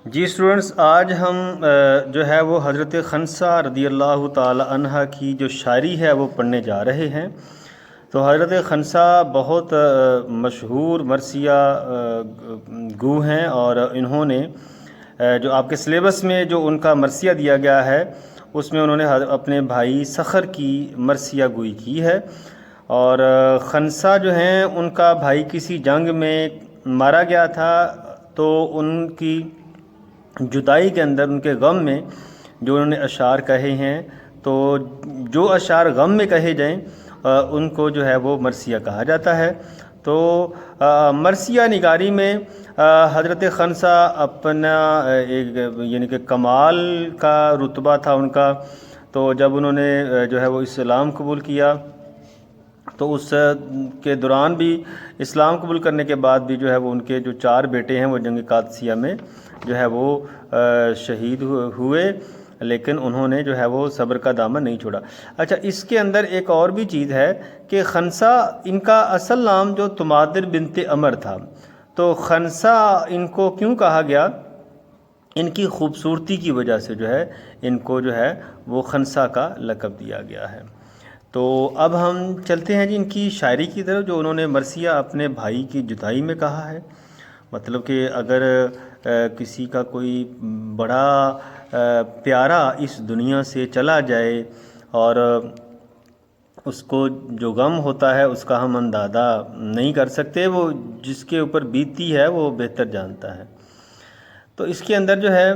جی students, آج ہم جو ہے وہ حضرت خنسہ رضی اللہ تعالی عنہ کی جو شاعری ہے وہ پڑھنے جا رہے ہیں۔ تو حضرت خنسہ بہت مشہور مرثیہ گو ہیں، اور انہوں نے جو آپ کے سلیبس میں جو ان کا مرثیہ دیا گیا ہے اس میں انہوں نے اپنے بھائی سخر کی مرثیہ گوئی کی ہے۔ اور خنسہ جو ہیں ان کا بھائی کسی جنگ میں مارا گیا تھا، تو ان کی جدائی کے اندر، ان کے غم میں جو انہوں نے اشعار کہے ہیں، تو جو اشعار غم میں کہے جائیں ان کو جو ہے وہ مرثیہ کہا جاتا ہے۔ تو مرثیہ نگاری میں حضرت خنسہ اپنا ایک یعنی کہ کمال کا رتبہ تھا ان کا۔ تو جب انہوں نے جو ہے وہ اسلام قبول کیا، تو اس کے دوران بھی، اسلام قبول کرنے کے بعد بھی جو ہے وہ ان کے جو 4 بیٹے ہیں وہ جنگ قادسیہ میں جو ہے وہ شہید ہوئے، لیکن انہوں نے جو ہے وہ صبر کا دامن نہیں چھوڑا۔ اچھا، اس کے اندر ایک اور بھی چیز ہے کہ خنسہ، ان کا اصل نام جو تمادر بنت عمر تھا، تو خنسہ ان کو کیوں کہا گیا؟ ان کی خوبصورتی کی وجہ سے جو ہے ان کو جو ہے وہ خنسہ کا لقب دیا گیا ہے۔ تو اب ہم چلتے ہیں جی ان کی شاعری کی طرف، جو انہوں نے مرثیہ اپنے بھائی کی جدائی میں کہا ہے۔ مطلب کہ اگر کسی کا کوئی بڑا پیارا اس دنیا سے چلا جائے، اور اس کو جو غم ہوتا ہے اس کا ہم اندازہ نہیں کر سکتے، وہ جس کے اوپر بیتتی ہے وہ بہتر جانتا ہے۔ تو اس کے اندر جو ہے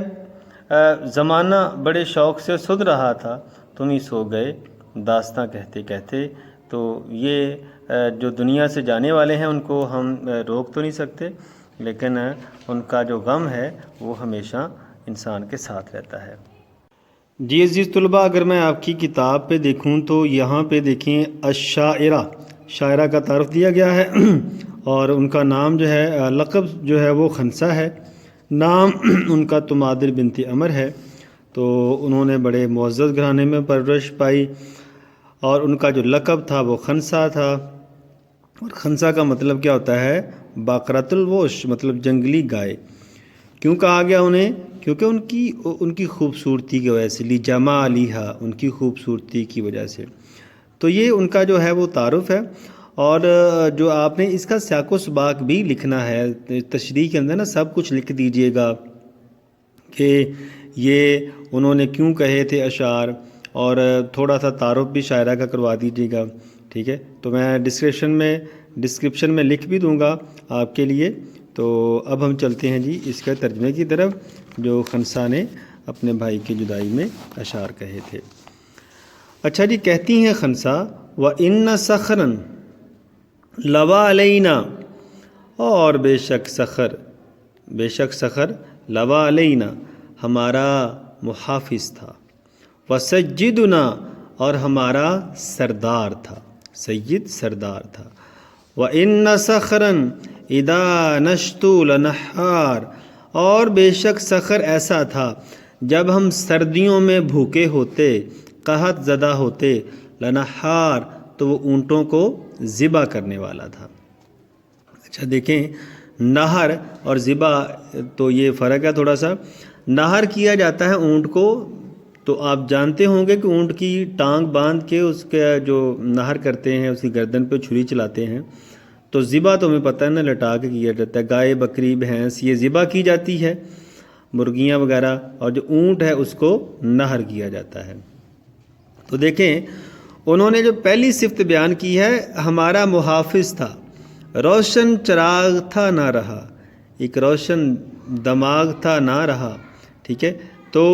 زمانہ بڑے شوق سے سن رہا تھا، تم ہی سو گئے داستاں کہتے کہتے۔ تو یہ جو دنیا سے جانے والے ہیں ان کو ہم روک تو نہیں سکتے، لیکن ان کا جو غم ہے وہ ہمیشہ انسان کے ساتھ رہتا ہے۔ جی عزیز طلباء، اگر میں آپ کی کتاب پہ دیکھوں تو یہاں پہ دیکھیں الشاعرہ، شاعرہ کا تعارف دیا گیا ہے، اور ان کا نام جو ہے، لقب جو ہے وہ خنسہ ہے، نام ان کا تمادر بنت عمر ہے۔ تو انہوں نے بڑے معزز گھرانے میں پرورش پائی، اور ان کا جو لقب تھا وہ خنسہ تھا۔ اور خنسہ کا مطلب کیا ہوتا ہے؟ باقرۃ الوش، مطلب جنگلی گائے۔ کیوں کہا گیا انہیں؟ کیونکہ ان کی خوبصورتی کی وجہ سے، لجمالہا، ان کی خوبصورتی کی وجہ سے۔ تو یہ ان کا جو ہے وہ تعارف ہے۔ اور جو آپ نے اس کا سیاق و سباق بھی لکھنا ہے، تشریح کے اندر نا سب کچھ لکھ دیجئے گا کہ یہ انہوں نے کیوں کہے تھے اشعار، اور تھوڑا سا تعارف بھی شاعرہ کا کروا دیجیے گا، ٹھیک ہے؟ تو میں ڈسکرپشن میں لکھ بھی دوں گا آپ کے لیے۔ تو اب ہم چلتے ہیں جی اس کے ترجمے کی طرف، جو خنسہ نے اپنے بھائی کی جدائی میں اشعار کہے تھے۔ اچھا جی، کہتی ہیں خنسہ، وَإِنَّ صَخْرًا لَوَا عَلَيْنَا، اور بے شک صخر لَوَا عَلَيْنَا، ہمارا محافظ تھا، وَسَجِّدُنَا، اور ہمارا سردار تھا، سید سردار تھا، وَإِنَّ صَخْرًا اِذَا نَشْتُ لَنَحَّارٌ، اور بے شک صخر ایسا تھا جب ہم سردیوں میں بھوکے ہوتے، قحط زدہ ہوتے، لنحار، تو وہ اونٹوں کو ذبح کرنے والا تھا۔ اچھا دیکھیں، نہر اور ذبح تو یہ فرق ہے تھوڑا سا۔ نہر کیا جاتا ہے اونٹ کو، تو آپ جانتے ہوں گے کہ اونٹ کی ٹانگ باندھ کے اس کا جو نہر کرتے ہیں، اس کی گردن پہ چھری چلاتے ہیں۔ تو ذبح تو ہمیں پتہ ہے نا، لٹا کے کیا جاتا ہے، گائے، بکری، بھینس یہ ذبح کی جاتی ہے، مرغیاں وغیرہ، اور جو اونٹ ہے اس کو نہر کیا جاتا ہے۔ تو دیکھیں، انہوں نے جو پہلی صفت بیان کی ہے، ہمارا محافظ تھا، روشن چراغ تھا نہ رہا، ایک روشن دماغ تھا نہ رہا، ٹھیک ہے؟ تو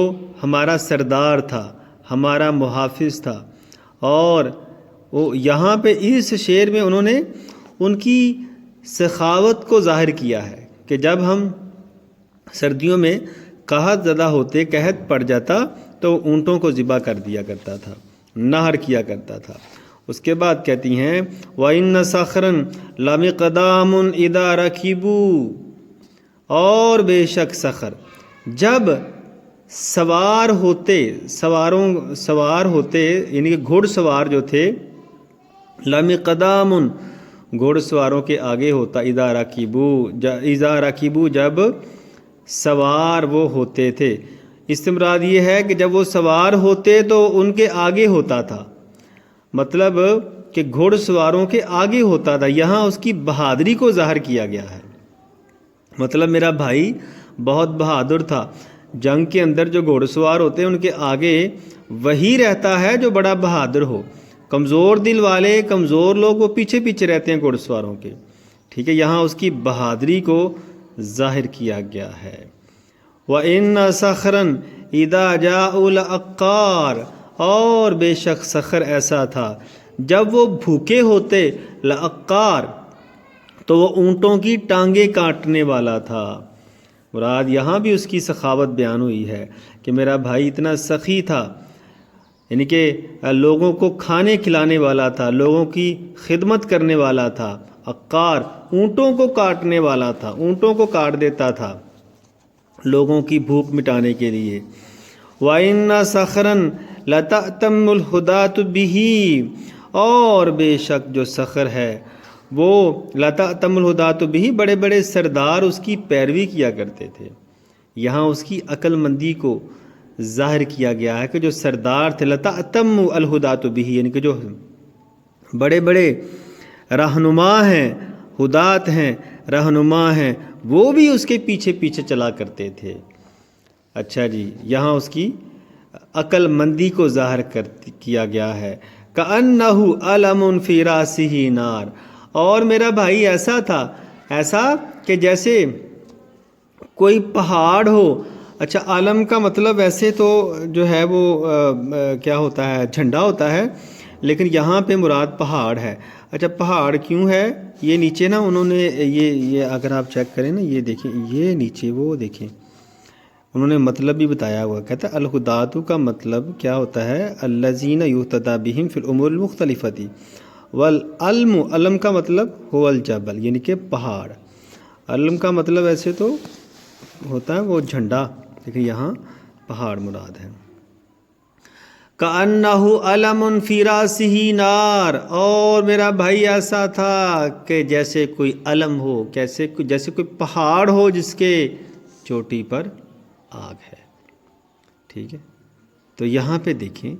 ہمارا سردار تھا، ہمارا محافظ تھا۔ اور یہاں پہ اس شعر میں انہوں نے ان کی سخاوت کو ظاہر کیا ہے کہ جب ہم سردیوں میں قحط زدہ ہوتے، قحط پڑ جاتا، تو اونٹوں کو ذبح کر دیا کرتا تھا، نہر کیا کرتا تھا۔ اس کے بعد کہتی ہیں، وَإِنَّ صَخْرًا لَمِقْدَامٌ إِذَا رَكِبُوا، اور بے شک صخر جب سوار ہوتے یعنی کہ گھوڑ سوار جو تھے، لَمِقْدَامٌ، گھوڑ سواروں کے آگے ہوتا، اِذَا رَكِبُوا، جب سوار وہ ہوتے تھے۔ اس سے مراد یہ ہے کہ جب وہ سوار ہوتے تو ان کے آگے ہوتا تھا، مطلب کہ گھوڑ سواروں کے آگے ہوتا تھا۔ یہاں اس کی بہادری کو ظاہر کیا گیا ہے، مطلب میرا بھائی بہت بہادر تھا۔ جنگ کے اندر جو گھوڑ سوار ہوتے ہیں ان کے آگے وہی رہتا ہے جو بڑا بہادر ہو۔ کمزور دل والے، کمزور لوگ وہ پیچھے پیچھے رہتے ہیں گھوڑ سواروں کے، ٹھیک ہے۔ یہاں اس کی بہادری کو ظاہر کیا گیا ہے۔ وَإِنَّ صَخْرًا إِذَا جَاءُ لَأَقَّارٌ، اور بے شک صخر ایسا تھا جب وہ بھوکے ہوتے، لَأَقَّارٌ تو وہ اونٹوں کی ٹانگیں کاٹنے والا تھا۔ مراد یہاں بھی اس کی سخاوت بیان ہوئی ہے کہ میرا بھائی اتنا سخی تھا، یعنی کہ لوگوں کو کھانے کھلانے والا تھا، لوگوں کی خدمت کرنے والا تھا۔ عقار اونٹوں کو کاٹنے والا تھا، اونٹوں کو کاٹ دیتا تھا لوگوں کی بھوک مٹانے کے لیے۔ وَإِنَّ صَخْرًا لَتَأْتَمُّ الْهُدَاةُ بِهِ، اور بے شک جو صخر ہے وہ لَتَأْتَمُّ الْهُدَاةُ بِهِ، بڑے بڑے سردار اس کی پیروی کیا کرتے تھے۔ یہاں اس کی عقل مندی کو ظاہر کیا گیا ہے کہ جو سردار تھے، لَتَأْتَمُّ الْهُدَاةُ بِهِ، یعنی کہ جو بڑے بڑے رہنما ہیں، ہدات ہیں، رہنما ہیں، وہ بھی اس کے پیچھے پیچھے چلا کرتے تھے۔ اچھا جی، یہاں اس کی عقل مندی کو ظاہر کیا گیا ہے۔ كَأَنَّهُ عَلَمٌ فِي رَأْسِهِ نَارٌ، اور میرا بھائی ایسا تھا، ایسا کہ جیسے کوئی پہاڑ ہو۔ اچھا، عالم کا مطلب ویسے تو جو ہے وہ کیا ہوتا ہے، جھنڈا ہوتا ہے، لیکن یہاں پہ مراد پہاڑ ہے۔ اچھا، پہاڑ کیوں ہے؟ یہ نیچے نا انہوں نے یہ اگر آپ چیک کریں نا، یہ دیکھیں، یہ نیچے وہ دیکھیں انہوں نے مطلب بھی بتایا ہوا، کہتا ہے الہداتو کا مطلب کیا ہوتا ہے، الذین یہتدی بہم فی الامور المختلفۃ، والعلم، علم کا مطلب هو الجبل، یعنی کہ پہاڑ۔ علم کا مطلب ایسے تو ہوتا ہے وہ جھنڈا، لیکن یہاں پہاڑ مراد ہے۔ كَأَنَّهُ عَلَمٌ فِي رَأْسِهِ نَارٌ، اور میرا بھائی ایسا تھا کہ جیسے کوئی علم ہو، جیسے کوئی پہاڑ ہو جس کے چوٹی پر آگ ہے، ٹھیک ہے۔ تو یہاں پہ دیکھیں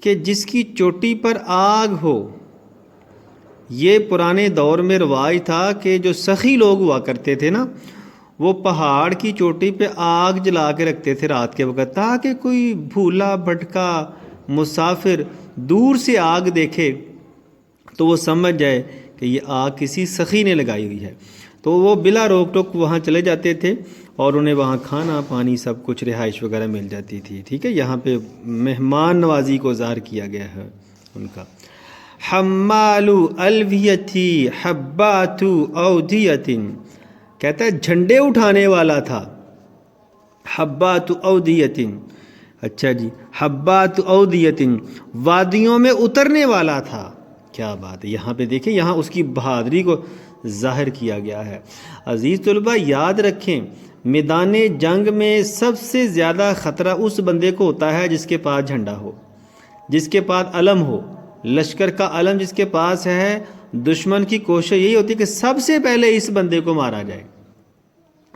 کہ جس کی چوٹی پر آگ ہو، یہ پرانے دور میں رواج تھا کہ جو سخی لوگ ہوا کرتے تھے نا، وہ پہاڑ کی چوٹی پہ آگ جلا کے رکھتے تھے رات کے وقت، تاکہ کوئی بھولا بھٹکا مسافر دور سے آگ دیکھے تو وہ سمجھ جائے کہ یہ آگ کسی سخی نے لگائی ہوئی ہے۔ تو وہ بلا روک ٹوک وہاں چلے جاتے تھے اور انہیں وہاں کھانا پانی سب کچھ رہائش وغیرہ مل جاتی تھی، ٹھیک ہے۔ یہاں پہ مہمان نوازی کو ظاہر کیا گیا ہے ان کا۔ حمالو الویتی حباتو اودیتن، کہتا ہے جھنڈے اٹھانے والا تھا، حبات اودیتن، اچھا جی، حبات اودیتن، وادیوں میں اترنے والا تھا۔ کیا بات ہے، یہاں پہ دیکھیں، یہاں اس کی بہادری کو ظاہر کیا گیا ہے۔ عزیز طلبہ، یاد رکھیں، میدان جنگ میں سب سے زیادہ خطرہ اس بندے کو ہوتا ہے جس کے پاس جھنڈا ہو، جس کے پاس علم ہو، لشکر کا علم جس کے پاس ہے۔ دشمن کی کوشش یہی ہوتی ہے کہ سب سے پہلے اس بندے کو مارا جائے۔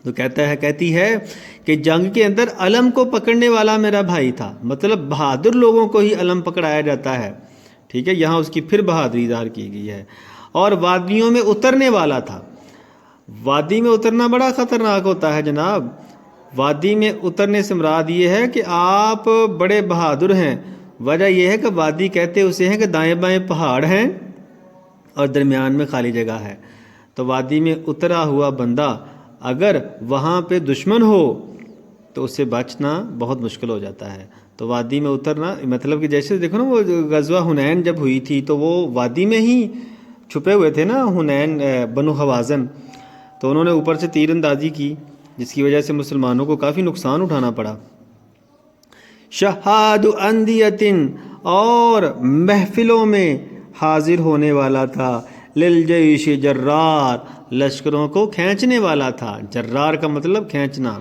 تو کہتی ہے کہ جنگ کے اندر علم کو پکڑنے والا میرا بھائی تھا، مطلب بہادر لوگوں کو ہی علم پکڑایا جاتا ہے، ٹھیک ہے۔ یہاں اس کی پھر بہادری ظاہر کی گئی ہے۔ اور وادیوں میں اترنے والا تھا۔ وادی میں اترنا بڑا خطرناک ہوتا ہے جناب۔ وادی میں اترنے سے مراد یہ ہے کہ آپ بڑے بہادر ہیں۔ وجہ یہ ہے کہ وادی کہتے اسے ہیں کہ دائیں بائیں پہاڑ ہیں اور درمیان میں خالی جگہ ہے۔ تو وادی میں اترا ہوا بندہ اگر وہاں پہ دشمن ہو تو اس سے بچنا بہت مشکل ہو جاتا ہے۔ تو وادی میں اترنا مطلب کہ جیسے دیکھو نا، وہ غزوہ حنین جب ہوئی تھی تو وہ وادی میں ہی چھپے ہوئے تھے نا، حنین بنو حوازن، تو انہوں نے اوپر سے تیر اندازی کی جس کی وجہ سے مسلمانوں کو کافی نقصان اٹھانا پڑا۔ شہاد اندیتن، اور محفلوں میں حاضر ہونے والا تھا۔ للجیش جرار، لشکروں کو کھینچنے والا تھا۔ جرار کا مطلب کھینچنا۔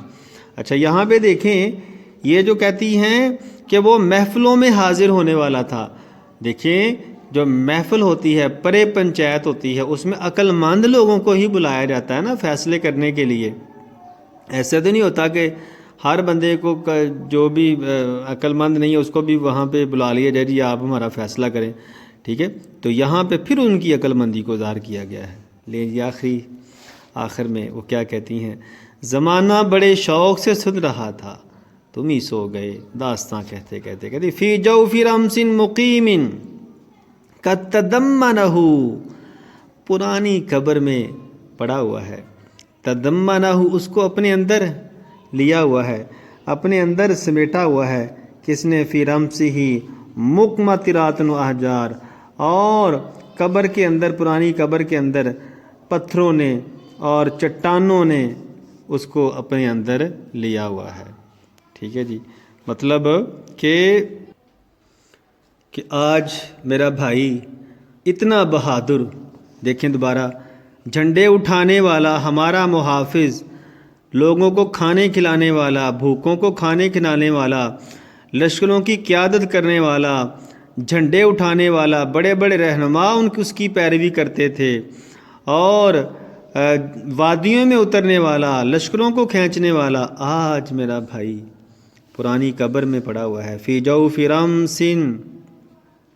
اچھا، یہاں پہ دیکھیں، یہ جو کہتی ہیں کہ وہ محفلوں میں حاضر ہونے والا تھا، دیکھیں جو محفل ہوتی ہے، پرے پنچایت ہوتی ہے، اس میں عقل مند لوگوں کو ہی بلایا جاتا ہے نا فیصلے کرنے کے لیے۔ ایسا تو نہیں ہوتا کہ ہر بندے کو جو بھی عقل مند نہیں ہے اس کو بھی وہاں پہ بلا لیا جائے جی آپ ہمارا فیصلہ کریں، ٹھیک ہے. تو یہاں پہ پھر ان کی عقل مندی کو ظاہر کیا گیا ہے. لیکن آخر میں وہ کیا کہتی ہیں، زمانہ بڑے شوق سے سن رہا تھا تم ہی سو گئے، داستاں کہتے کہتے کہتی فی جوف رمس مقیم قد تضمنہ، پرانی قبر میں پڑا ہوا ہے، تضمنہ اس کو اپنے اندر لیا ہوا ہے، اپنے اندر سمیٹا ہوا ہے، کس نے، فی رمسہ مقمطرات و احجار، اور قبر کے اندر، پرانی قبر کے اندر پتھروں نے اور چٹانوں نے اس کو اپنے اندر لیا ہوا ہے. ٹھیک ہے جی. مطلب کہ آج میرا بھائی اتنا بہادر، دیکھیں دوبارہ، جھنڈے اٹھانے والا، ہمارا محافظ، لوگوں کو کھانے کھلانے والا، بھوکوں کو کھانے کھلانے والا، لشکروں کی قیادت کرنے والا، جھنڈے اٹھانے والا، بڑے بڑے رہنما اس کی پیروی کرتے تھے، اور وادیوں میں اترنے والا، لشکروں کو کھینچنے والا، آج میرا بھائی پرانی قبر میں پڑا ہوا ہے. فی جوف رمس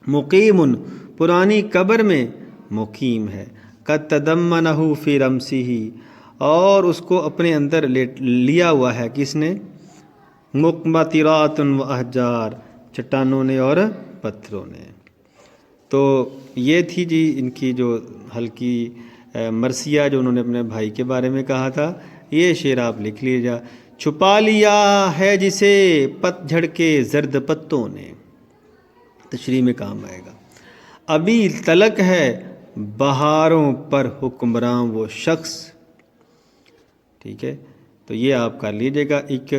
مقیم، پرانی قبر میں مقیم ہے. قد تضمنہ فی رمسہ، اور اس کو اپنے اندر لیا ہوا ہے، کس نے، مقمطرات و احجار، چٹانوں نے اور پتھروں نے. تو یہ تھی جی ان کی جو ہلکی مرثیہ جو انہوں نے اپنے بھائی کے بارے میں کہا تھا. یہ شعر آپ لکھ لیجیے. چھپا لیا ہے جسے پت جھڑ کے زرد پتوں نے، تشریح میں کام آئے گا. ابھی تلک ہے بہاروں پر حکمراں وہ شخص. ٹھیک ہے. تو یہ آپ کر لیجیے گا. ایک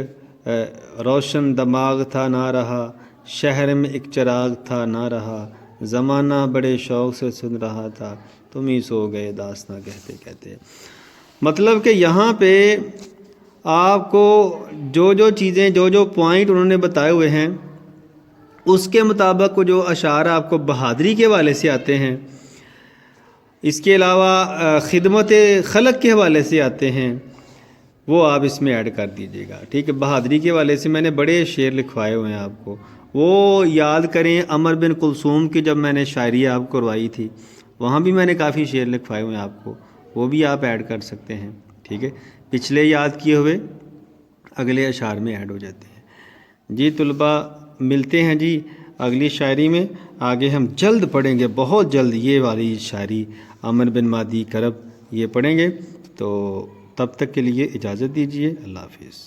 روشن دماغ تھا نہ رہا، شہر میں ایک چراغ تھا نہ رہا، زمانہ بڑے شوق سے سن رہا تھا تم ہی سو گئے، داستاں کہتے کہتے. مطلب کہ یہاں پہ آپ کو جو چیزیں، جو پوائنٹ انہوں نے بتائے ہوئے ہیں، اس کے مطابق جو اشعار آپ کو بہادری کے حوالے سے آتے ہیں، اس کے علاوہ خدمت خلق کے حوالے سے آتے ہیں، وہ آپ اس میں ایڈ کر دیجیے گا. ٹھیک ہے. بہادری کے حوالے سے میں نے بڑے شعر لکھوائے ہوئے ہیں آپ کو، وہ یاد کریں. عمر بن کلثوم کی جب میں نے شاعری آپ کو کروائی تھی، وہاں بھی میں نے کافی شعر لکھوائے ہوئے ہیں آپ کو، وہ بھی آپ ایڈ کر سکتے ہیں. ٹھیک ہے. پچھلے یاد کیے ہوئے اگلے اشعار میں ایڈ ہو جاتے ہیں. جی طلباء، ملتے ہیں جی اگلی شاعری میں. آگے ہم جلد پڑھیں گے، بہت جلد، یہ والی شاعری عمر بن مادی کرب یہ پڑھیں گے. تو تب تک کے لیے اجازت دیجیے. اللہ حافظ.